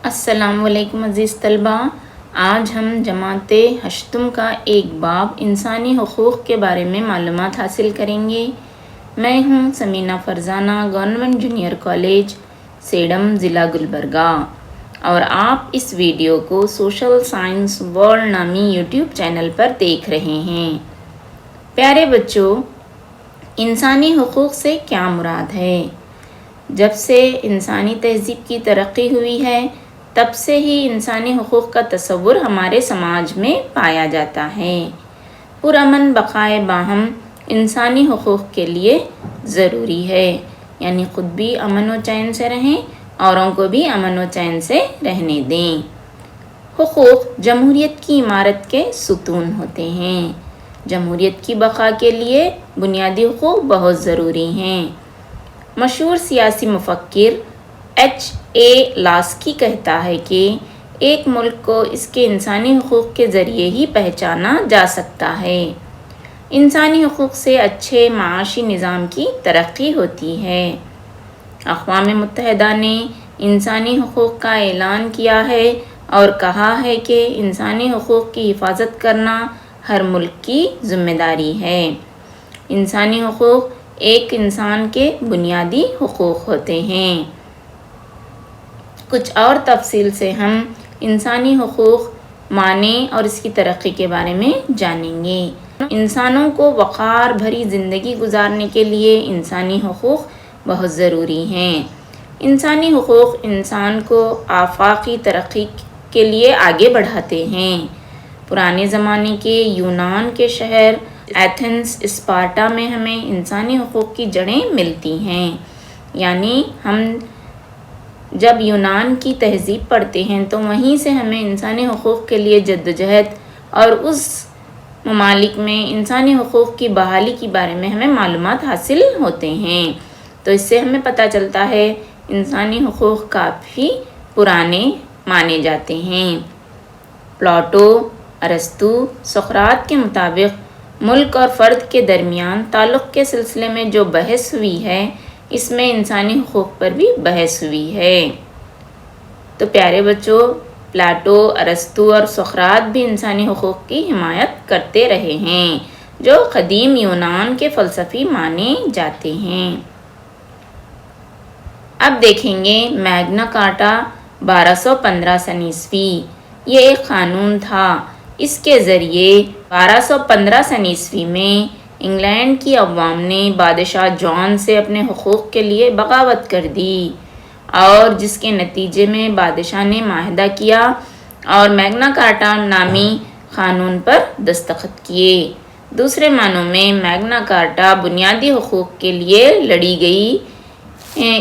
السلام علیکم عزیز طلبہ، آج ہم جماعت ہشتم کا ایک باب انسانی حقوق کے بارے میں معلومات حاصل کریں گے۔ میں ہوں Samina Farzana, government junior college Sedam, ضلع گلبرگہ، اور آپ اس ویڈیو کو سوشل سائنس ورلڈ نامی یوٹیوب چینل پر دیکھ رہے ہیں۔ پیارے بچوں، انسانی حقوق سے کیا مراد ہے؟ جب سے انسانی تہذیب کی ترقی ہوئی ہے، تب سے ہی انسانی حقوق کا تصور ہمارے سماج میں پایا جاتا ہے۔ پرامن بقائے باہم انسانی حقوق کے لیے ضروری ہے، یعنی خود بھی امن و چین سے رہیں، اوروں کو بھی امن و چین سے رہنے دیں۔ حقوق جمہوریت کی عمارت کے ستون ہوتے ہیں۔ جمہوریت کی بقا کے لیے بنیادی حقوق بہت ضروری ہیں۔ مشہور سیاسی مفکر H.A. لاسکی کہتا ہے کہ ایک ملک کو اس کے انسانی حقوق کے ذریعے ہی پہچانا جا سکتا ہے۔ انسانی حقوق سے اچھے معاشی نظام کی ترقی ہوتی ہے۔ اقوام متحدہ نے انسانی حقوق کا اعلان کیا ہے اور کہا ہے کہ انسانی حقوق کی حفاظت کرنا ہر ملک کی ذمہ داری ہے۔ انسانی حقوق ایک انسان کے بنیادی حقوق ہوتے ہیں۔ کچھ اور تفصیل سے ہم انسانی حقوق معنی اور اس کی ترقی کے بارے میں جانیں گے۔ انسانوں کو وقار بھری زندگی گزارنے کے لیے انسانی حقوق بہت ضروری ہیں۔ انسانی حقوق انسان کو آفاقی ترقی کے لیے آگے بڑھاتے ہیں۔ پرانے زمانے کے یونان کے شہر ایتھنز، اسپارٹا میں ہمیں انسانی حقوق کی جڑیں ملتی ہیں۔ یعنی ہم جب یونان کی تہذیب پڑھتے ہیں تو وہیں سے ہمیں انسانی حقوق کے لیے جدوجہد اور اس ممالک میں انسانی حقوق کی بحالی کے بارے میں ہمیں معلومات حاصل ہوتے ہیں۔ تو اس سے ہمیں پتہ چلتا ہے انسانی حقوق کافی پرانے مانے جاتے ہیں۔ پلاٹو، ارسطو، سقراط کے مطابق ملک اور فرد کے درمیان تعلق کے سلسلے میں جو بحث ہوئی ہے، اس میں انسانی حقوق پر بھی بحث ہوئی ہے۔ تو پیارے بچوں، پلاٹو، ارسطو اور سقراط بھی انسانی حقوق کی حمایت کرتے رہے ہیں، جو قدیم یونان کے فلسفی مانے جاتے ہیں۔ اب دیکھیں گے میگنا کارٹا 1215 سن عیسوی۔ یہ ایک قانون تھا۔ اس کے ذریعے 1215 سن عیسوی میں انگلینڈ کی عوام نے بادشاہ جان سے اپنے حقوق کے لیے بغاوت کر دی، اور جس کے نتیجے میں بادشاہ نے معاہدہ کیا اور میگنا کارٹا نامی قانون پر دستخط کیے۔ دوسرے معنوں میں میگنا کارٹا بنیادی حقوق کے لیے لڑی گئی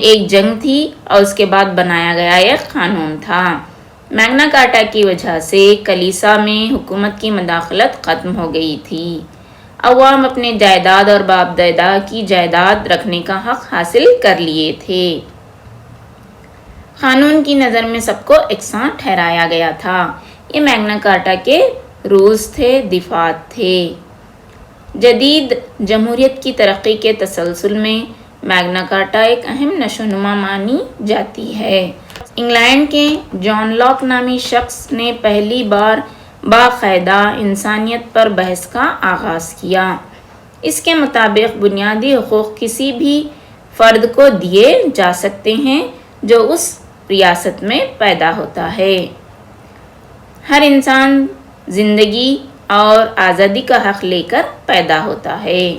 ایک جنگ تھی اور اس کے بعد بنایا گیا ایک قانون تھا۔ میگنا کارٹا کی وجہ سے کلیسا میں حکومت کی مداخلت ختم ہو گئی تھی۔ عوام اپنے جائیداد اور باپ دادا کی جائیداد رکھنے کا حق حاصل کر لیے تھے۔ قانون کی نظر میں سب کو یکساں ٹھہرایا گیا تھا۔ یہ میگنا کارٹا کے رولز تھے، دفعات تھے۔ جدید جمہوریت کی ترقی کے تسلسل میں میگنا کارٹا ایک اہم نشوونما مانی جاتی ہے۔ انگلینڈ کے جان لاک نامی شخص نے پہلی بار باقاعدہ انسانیت پر بحث کا آغاز کیا۔ اس کے مطابق بنیادی حقوق کسی بھی فرد کو دیے جا سکتے ہیں جو اس ریاست میں پیدا ہوتا ہے۔ ہر انسان زندگی اور آزادی کا حق لے کر پیدا ہوتا ہے۔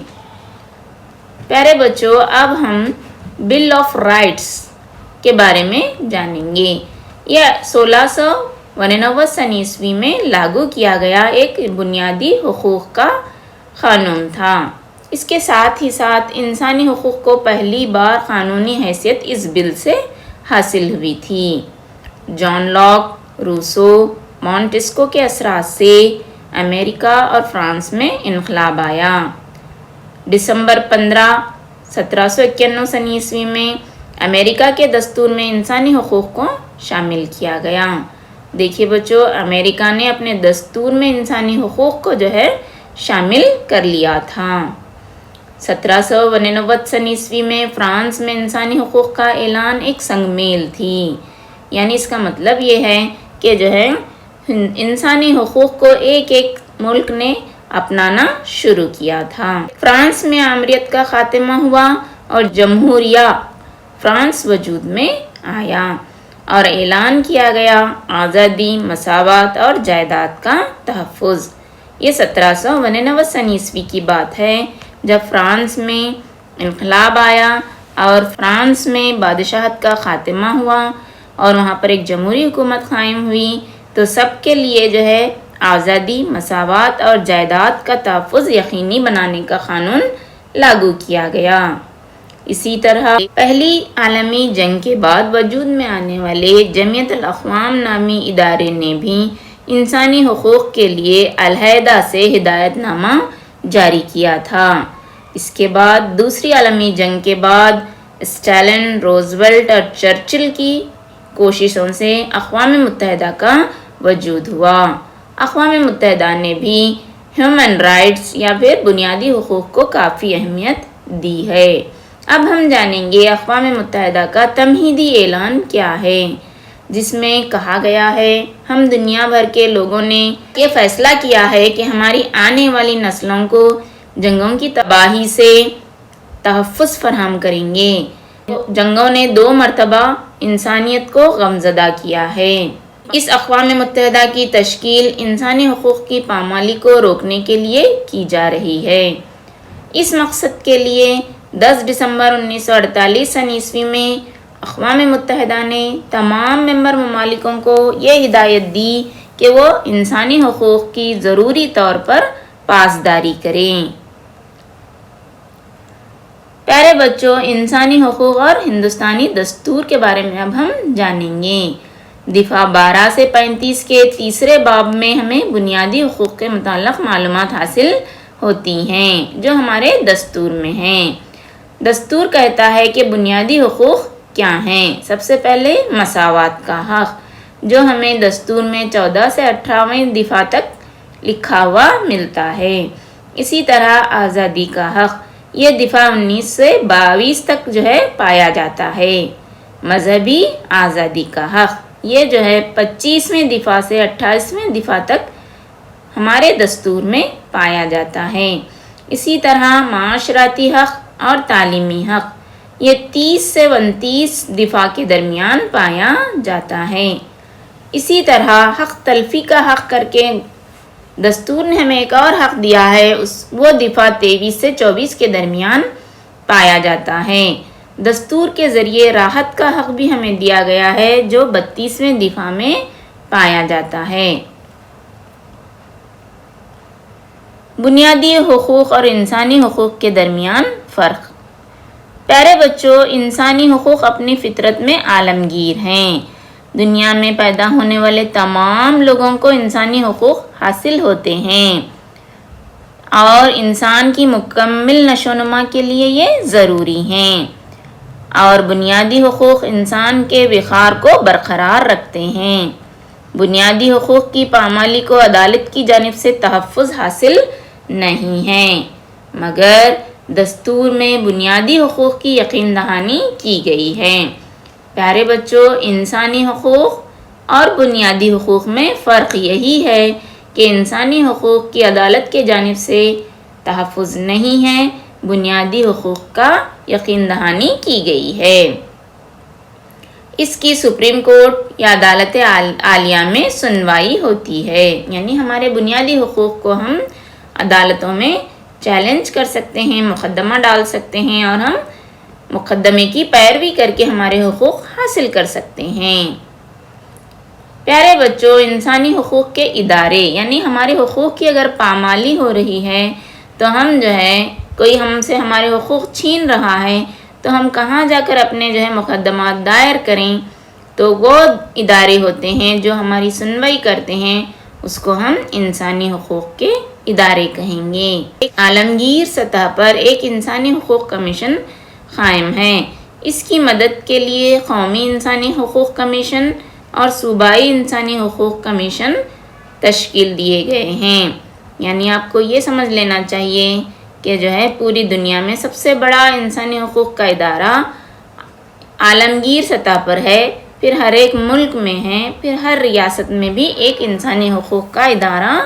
پیارے بچوں، اب ہم بل آف رائٹس کے بارے میں جانیں گے۔ یہ 1699 سن عیسوی میں لاگو کیا گیا ایک بنیادی حقوق کا قانون تھا۔ اس کے ساتھ ہی ساتھ انسانی حقوق کو پہلی بار قانونی حیثیت اس بل سے حاصل ہوئی تھی۔ جان لاک، روسو، مونٹسکو کے اثرات سے امریکہ اور فرانس میں انقلاب آیا۔ دسمبر 15، 1791 سن عیسوی میں امریکہ کے دستور میں انسانی حقوق کو شامل کیا گیا۔ دیکھیے بچوں، امریکہ نے اپنے دستور میں انسانی حقوق کو شامل کر لیا تھا۔ 1789 سن عیسوی میں فرانس میں انسانی حقوق کا اعلان ایک سنگ میل تھی۔ یعنی اس کا مطلب یہ ہے کہ جو ہے انسانی حقوق کو ایک ایک ملک نے اپنانا شروع کیا تھا۔ فرانس میں آمریت کا خاتمہ ہوا اور جمہوریہ فرانس وجود میں آیا اور اعلان کیا گیا آزادی، مساوات اور جائیداد کا تحفظ۔ یہ 1799 عیسوی کی بات ہے جب فرانس میں انقلاب آیا اور فرانس میں بادشاہت کا خاتمہ ہوا اور وہاں پر ایک جمہوری حکومت قائم ہوئی، تو سب کے لیے جو ہے آزادی، مساوات اور جائیداد کا تحفظ یقینی بنانے کا قانون لاگو کیا گیا۔ اسی طرح پہلی عالمی جنگ کے بعد وجود میں آنے والے جمعیت الاقوام نامی ادارے نے بھی انسانی حقوق کے لیے علیحدہ سے ہدایت نامہ جاری کیا تھا۔ اس کے بعد دوسری عالمی جنگ کے بعد اسٹالن، روزویلٹ اور چرچل کی کوششوں سے اقوام متحدہ کا وجود ہوا۔ اقوام متحدہ نے بھی ہیومن رائٹس یا پھر بنیادی حقوق کو کافی اہمیت دی ہے۔ اب ہم جانیں گے اقوام متحدہ کا تمہیدی اعلان کیا ہے، جس میں کہا گیا ہے ہم دنیا بھر کے لوگوں نے یہ فیصلہ کیا ہے کہ ہماری آنے والی نسلوں کو جنگوں کی تباہی سے تحفظ فراہم کریں گے۔ جنگوں نے 2 مرتبہ انسانیت کو غمزدہ کیا ہے۔ اس اقوام متحدہ کی تشکیل انسانی حقوق کی پامالی کو روکنے کے لیے کی جا رہی ہے۔ اس مقصد کے لیے 10 دسمبر 1948 عیسوی میں اقوام متحدہ نے تمام ممبر ممالکوں کو یہ ہدایت دی کہ وہ انسانی حقوق کی ضروری طور پر پاسداری کریں۔ پیارے بچوں، انسانی حقوق اور ہندوستانی دستور کے بارے میں اب ہم جانیں گے۔ دفعہ 12 سے 35 کے تیسرے باب میں ہمیں بنیادی حقوق کے متعلق معلومات حاصل ہوتی ہیں جو ہمارے دستور میں ہیں۔ دستور کہتا ہے کہ بنیادی حقوق کیا ہیں۔ سب سے پہلے مساوات کا حق، جو ہمیں دستور میں 14 سے 18ویں دفعہ تک لکھا ہوا ملتا ہے۔ اسی طرح آزادی کا حق، یہ دفعہ 19 سے 22 تک جو ہے پایا جاتا ہے۔ مذہبی آزادی کا حق، یہ جو ہے 25ویں دفعہ سے 28ویں دفعہ تک ہمارے دستور میں پایا جاتا ہے۔ اسی طرح معاشرتی حق اور تعلیمی حق، یہ 30 سے 29 دفعہ کے درمیان پایا جاتا ہے۔ اسی طرح حق تلفی کا حق کر کے دستور نے ہمیں ایک اور حق دیا ہے، وہ دفعہ 23 سے 24 کے درمیان پایا جاتا ہے۔ دستور کے ذریعے راحت کا حق بھی ہمیں دیا گیا ہے جو 32ویں دفعہ میں پایا جاتا ہے۔ بنیادی حقوق اور انسانی حقوق کے درمیان فرق۔ پیارے بچوں، انسانی حقوق اپنی فطرت میں عالمگیر ہیں۔ دنیا میں پیدا ہونے والے تمام لوگوں کو انسانی حقوق حاصل ہوتے ہیں اور انسان کی مکمل نشو و نما کے لیے یہ ضروری ہیں، اور بنیادی حقوق انسان کے وقار کو برقرار رکھتے ہیں۔ بنیادی حقوق کی پامالی کو عدالت کی جانب سے تحفظ حاصل نہیں ہے، مگر دستور میں بنیادی حقوق کی یقین دہانی کی گئی ہے۔ پیارے بچوں، انسانی حقوق اور بنیادی حقوق میں فرق یہی ہے کہ انسانی حقوق کی عدالت کے جانب سے تحفظ نہیں ہے، بنیادی حقوق کا یقین دہانی کی گئی ہے۔ اس کی سپریم کورٹ یا عدالت عالیہ میں سنوائی ہوتی ہے، یعنی ہمارے بنیادی حقوق کو ہم عدالتوں میں چیلنج کر سکتے ہیں، مقدمہ ڈال سکتے ہیں اور ہم مقدمے کی پیروی کر کے ہمارے حقوق حاصل کر سکتے ہیں۔ پیارے بچوں، انسانی حقوق کے ادارے، یعنی ہمارے حقوق کی اگر پامالی ہو رہی ہے تو ہم جو ہے کوئی ہم سے ہمارے حقوق چھین رہا ہے تو ہم کہاں جا کر اپنے جو ہے مقدمات دائر کریں؟ تو وہ ادارے ہوتے ہیں جو ہماری سنوائی کرتے ہیں، اس کو ہم انسانی حقوق کے ادارے کہیں گے۔ ایک عالمگیر سطح پر ایک انسانی حقوق کمیشن قائم ہے۔ اس کی مدد کے لیے قومی انسانی حقوق کمیشن اور صوبائی انسانی حقوق کمیشن تشکیل دیے گئے ہیں۔ یعنی آپ کو یہ سمجھ لینا چاہیے کہ جو ہے پوری دنیا میں سب سے بڑا انسانی حقوق کا ادارہ عالمگیر سطح پر ہے پھر ہر ایک ملک میں ہے، پھر ہر ریاست میں بھی ایک انسانی حقوق کا ادارہ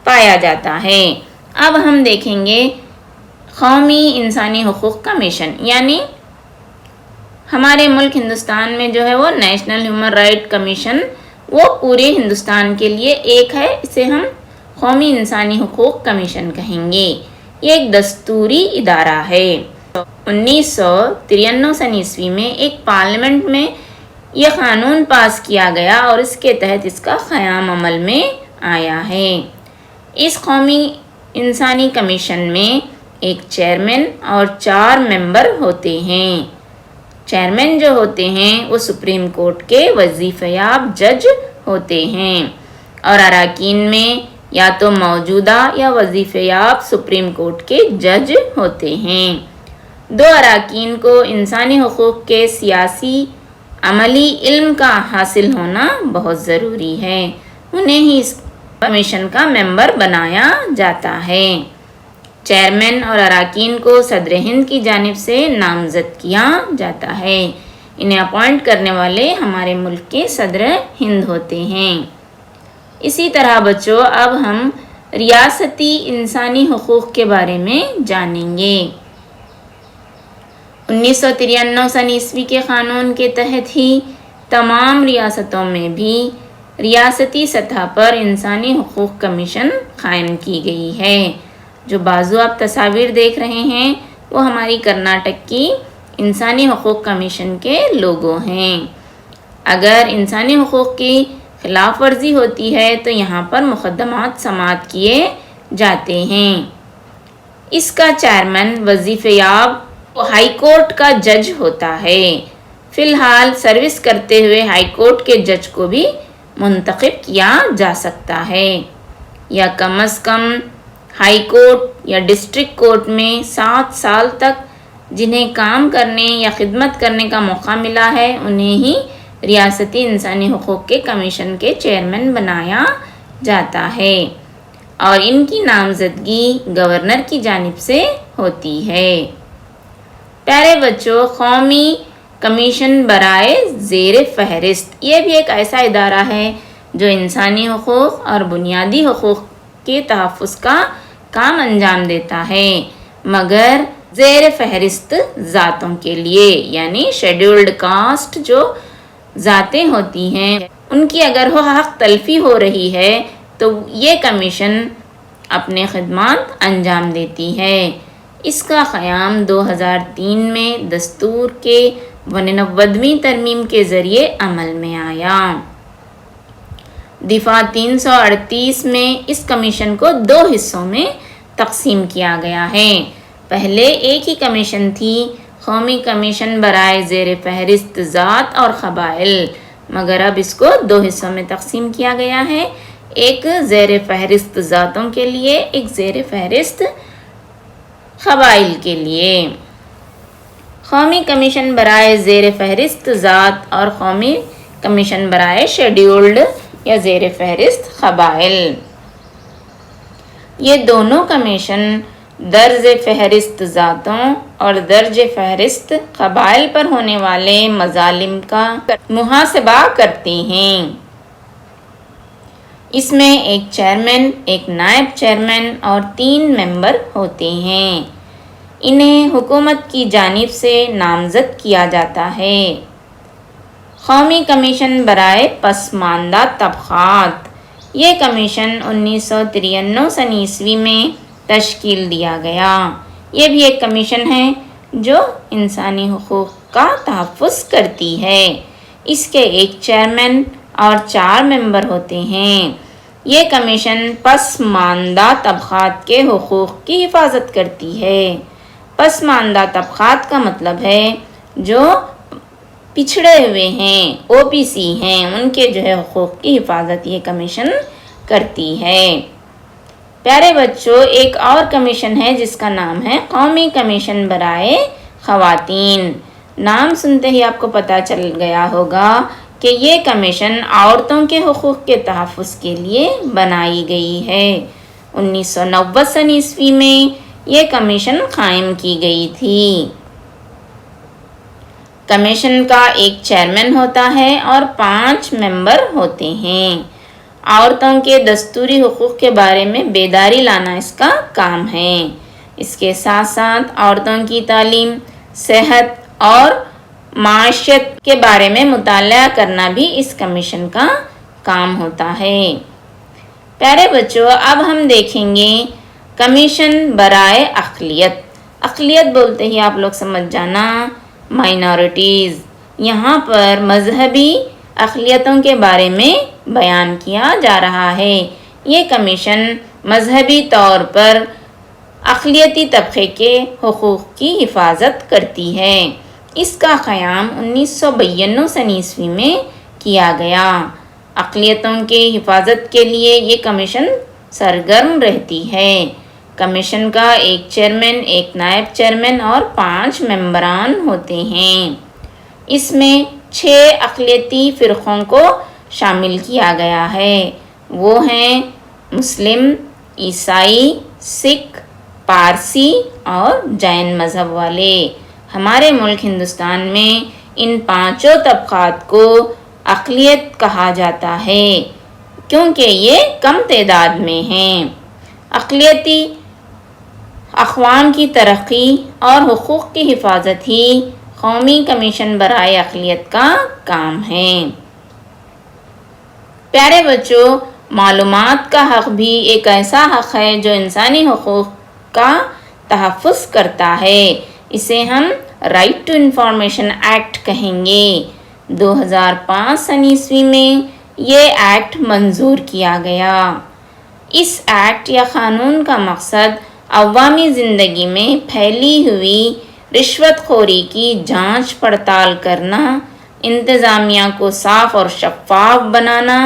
پایا جاتا ہے۔ اب ہم دیکھیں گے قومی انسانی حقوق کمیشن، یعنی ہمارے ملک ہندوستان میں جو ہے وہ نیشنل ہیومن رائٹ کمیشن، وہ پورے ہندوستان کے لیے ایک ہے، اسے ہم قومی انسانی حقوق کمیشن کہیں گے۔ یہ ایک دستوری ادارہ ہے۔ 1993 میں ایک پارلیمنٹ میں یہ قانون پاس کیا گیا اور اس کے تحت اس کا قیام عمل میں آیا ہے۔ اس قومی انسانی کمیشن میں ایک چیئرمین اور 4 ممبر ہوتے ہیں۔ چیئرمین جو ہوتے ہیں وہ سپریم کورٹ کے وظیفہ یاب جج ہوتے ہیں، اور اراکین میں یا تو موجودہ یا وظیفہ یاب سپریم کورٹ کے جج ہوتے ہیں۔ 2 اراکین کو انسانی حقوق کے سیاسی عملی علم کا حاصل ہونا بہت ضروری ہے، انہیں ہی اس کمیشن کا ممبر بنایا جاتا ہے۔ چیئرمین اور اراکین کو صدر ہند کی جانب سے نامزد کیا جاتا ہے۔ انہیں اپوائنٹ کرنے والے ہمارے ملک کے صدر ہند ہوتے ہیں۔ اسی طرح بچوں اب ہم ریاستی انسانی حقوق کے بارے میں جانیں گے۔ 1993 کے قانون کے تحت ہی تمام ریاستوں میں بھی ریاستی سطح پر انسانی حقوق کمیشن قائم کی گئی ہے۔ جو بازو آپ تصاویر دیکھ رہے ہیں وہ ہماری کرناٹک کی انسانی حقوق کمیشن کے لوگو ہیں۔ اگر انسانی حقوق کی خلاف ورزی ہوتی ہے تو یہاں پر مقدمات سماعت کیے جاتے ہیں۔ اس کا چیئرمین وظیفہ یاب ہائی کورٹ کا جج ہوتا ہے۔ فی الحال سروس کرتے ہوئے ہائی کورٹ کے جج کو بھی منتخب کیا جا سکتا ہے، یا کم از کم ہائی کورٹ یا ڈسٹرکٹ کورٹ میں 7 سال تک جنہیں کام کرنے یا خدمت کرنے کا موقع ملا ہے انہیں ہی ریاستی انسانی حقوق کے کمیشن کے چیئرمین بنایا جاتا ہے، اور ان کی نامزدگی گورنر کی جانب سے ہوتی ہے۔ پیارے بچوں، قومی کمیشن برائے زیر فہرست یہ بھی ایک ایسا ادارہ ہے جو انسانی حقوق اور بنیادی حقوق کے تحفظ کا کام انجام دیتا ہے، مگر زیر فہرست ذاتوں کے لیے، یعنی شیڈیولڈ کاسٹ جو ذاتیں ہوتی ہیں ان کی اگر وہ حق تلفی ہو رہی ہے تو یہ کمیشن اپنے خدمات انجام دیتی ہے۔ اس کا قیام 2003 میں دستور کے 99ویں ترمیم کے ذریعے عمل میں آیا۔ دفعہ 338 میں اس کمیشن کو 2 حصوں میں تقسیم کیا گیا ہے۔ پہلے ایک ہی کمیشن تھی، قومی کمیشن برائے زیر فہرست ذات اور قبائل، مگر اب اس کو 2 حصوں میں تقسیم کیا گیا ہے، ایک زیر فہرست ذاتوں کے لیے، ایک زیر فہرست قبائل کے لیے۔ قومی کمیشن برائے زیر فہرست ذات اور قومی کمیشن برائے شیڈیولڈ یا زیر فہرست قبائل، یہ دونوں کمیشن درج فہرست ذاتوں اور درج فہرست قبائل پر ہونے والے مظالم کا محاسبہ کرتے ہیں۔ اس میں ایک چیئرمین، ایک نائب چیئرمین اور 3 ممبر ہوتے ہیں۔ انہیں حکومت کی جانب سے نامزد کیا جاتا ہے۔ قومی کمیشن برائے پسماندہ طبقات، یہ کمیشن 1993 میں تشکیل دیا گیا۔ یہ بھی ایک کمیشن ہے جو انسانی حقوق کا تحفظ کرتی ہے۔ اس کے ایک چیئرمین اور 4 ممبر ہوتے ہیں۔ یہ کمیشن پسماندہ طبقات کے حقوق کی حفاظت کرتی ہے۔ پسماندہ طبقات کا مطلب ہے جو پچھڑے ہوئے ہیں، OBC ہیں، ان کے جو ہے حقوق کی حفاظت یہ کمیشن کرتی ہے۔ پیارے بچوں، ایک اور کمیشن ہے جس کا نام ہے قومی کمیشن برائے خواتین۔ نام سنتے ہی آپ کو پتہ چل گیا ہوگا کہ یہ کمیشن عورتوں کے حقوق کے تحفظ کے لیے بنائی گئی ہے۔ 1990 میں یہ کمیشن قائم کی گئی تھی۔ کمیشن کا ایک چیئرمین ہوتا ہے اور 5 ممبر ہوتے ہیں۔ عورتوں کے دستوری حقوق کے بارے میں بیداری لانا اس کا کام ہے۔ اس کے ساتھ ساتھ عورتوں کی تعلیم، صحت اور معیشت کے بارے میں مطالعہ کرنا بھی اس کمیشن کا کام ہوتا ہے۔ پیارے بچوں، اب ہم دیکھیں گے کمیشن برائے اقلیت۔ اقلیت بولتے ہی آپ لوگ سمجھ جانا مائنورٹیز۔ یہاں پر مذہبی اقلیتوں کے بارے میں بیان کیا جا رہا ہے۔ یہ کمیشن مذہبی طور پر اقلیتی طبقے کے حقوق کی حفاظت کرتی ہے۔ اس کا قیام 1992 میں کیا گیا۔ اقلیتوں کے حفاظت کے لیے یہ کمیشن سرگرم رہتی ہے۔ کمیشن کا ایک چیئرمین، ایک نائب چیئرمین اور 5 ممبران ہوتے ہیں۔ اس میں 6 اقلیتی فرقوں کو شامل کیا گیا ہے۔ وہ ہیں مسلم، عیسائی، سکھ، پارسی اور جین مذہب والے۔ ہمارے ملک ہندوستان میں ان 5 طبقات کو اقلیت کہا جاتا ہے کیونکہ یہ کم تعداد میں ہیں۔ اقلیتی اقوام کی ترقی اور حقوق کی حفاظت ہی قومی کمیشن برائے اقلیت کا کام ہے۔ پیارے بچوں، معلومات کا حق بھی ایک ایسا حق ہے جو انسانی حقوق کا تحفظ کرتا ہے۔ اسے ہم رائٹ ٹو انفارمیشن ایکٹ کہیں گے۔ 2005 میں یہ ایکٹ منظور کیا گیا۔ اس ایکٹ یا قانون کا مقصد عوامی زندگی میں پھیلی ہوئی رشوت خوری کی جانچ پڑتال کرنا، انتظامیہ کو صاف اور شفاف بنانا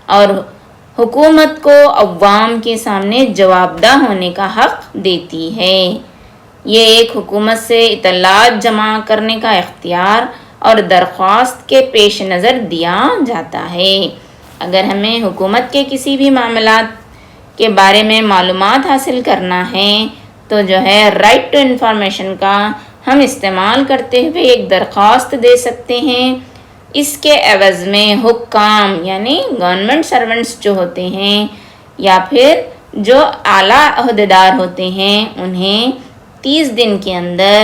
اور حکومت کو عوام کے سامنے جواب دہ ہونے کا حق دیتی ہے۔ یہ ایک حکومت سے اطلاعات جمع کرنے کا اختیار اور درخواست کے پیش نظر دیا جاتا ہے۔ اگر ہمیں حکومت کے کسی بھی معاملات کے بارے میں معلومات حاصل کرنا ہے تو جو ہے رائٹ ٹو انفارمیشن کا ہم استعمال کرتے ہوئے ایک درخواست دے سکتے ہیں۔ اس کے عوض میں حکام یعنی گورنمنٹ سرونٹس جو ہوتے ہیں یا پھر جو اعلیٰ عہدیدار ہوتے ہیں انہیں 30 دن کے اندر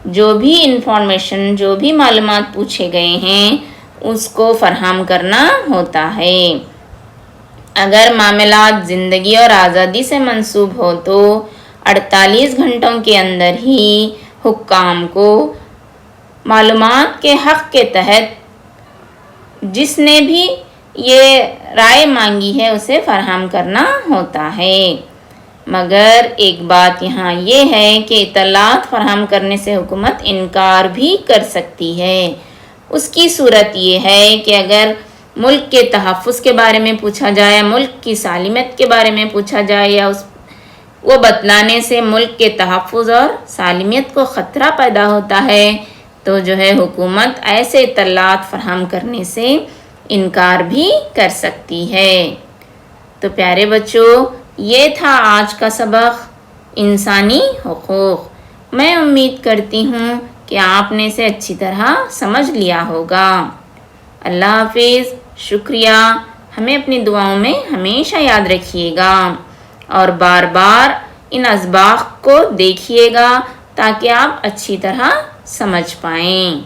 جو بھی انفارمیشن، جو بھی معلومات پوچھے گئے ہیں اس کو فراہم کرنا ہوتا ہے۔ اگر معاملات زندگی اور آزادی سے منسوب ہو تو 48 گھنٹوں کے اندر ہی حکام کو معلومات کے حق کے تحت جس نے بھی یہ رائے مانگی ہے اسے فراہم کرنا ہوتا ہے۔ مگر ایک بات یہاں یہ ہے کہ اطلاعات فراہم کرنے سے حکومت انکار بھی کر سکتی ہے۔ اس کی صورت یہ ہے کہ اگر ملک کے تحفظ کے بارے میں پوچھا جائے، ملک کی سالمیت کے بارے میں پوچھا جائے یا وہ بتلانے سے ملک کے تحفظ اور سالمیت کو خطرہ پیدا ہوتا ہے تو جو ہے حکومت ایسے اطلاعات فراہم کرنے سے انکار بھی کر سکتی ہے۔ تو پیارے بچوں، یہ تھا آج کا سبق انسانی حقوق۔ میں امید کرتی ہوں کہ آپ نے اسے اچھی طرح سمجھ لیا ہوگا۔ اللہ حافظ، شکریہ۔ ہمیں اپنی دعاؤں میں ہمیشہ یاد رکھیے گا اور بار بار ان اسباق کو دیکھیے گا تاکہ آپ اچھی طرح سمجھ پائیں۔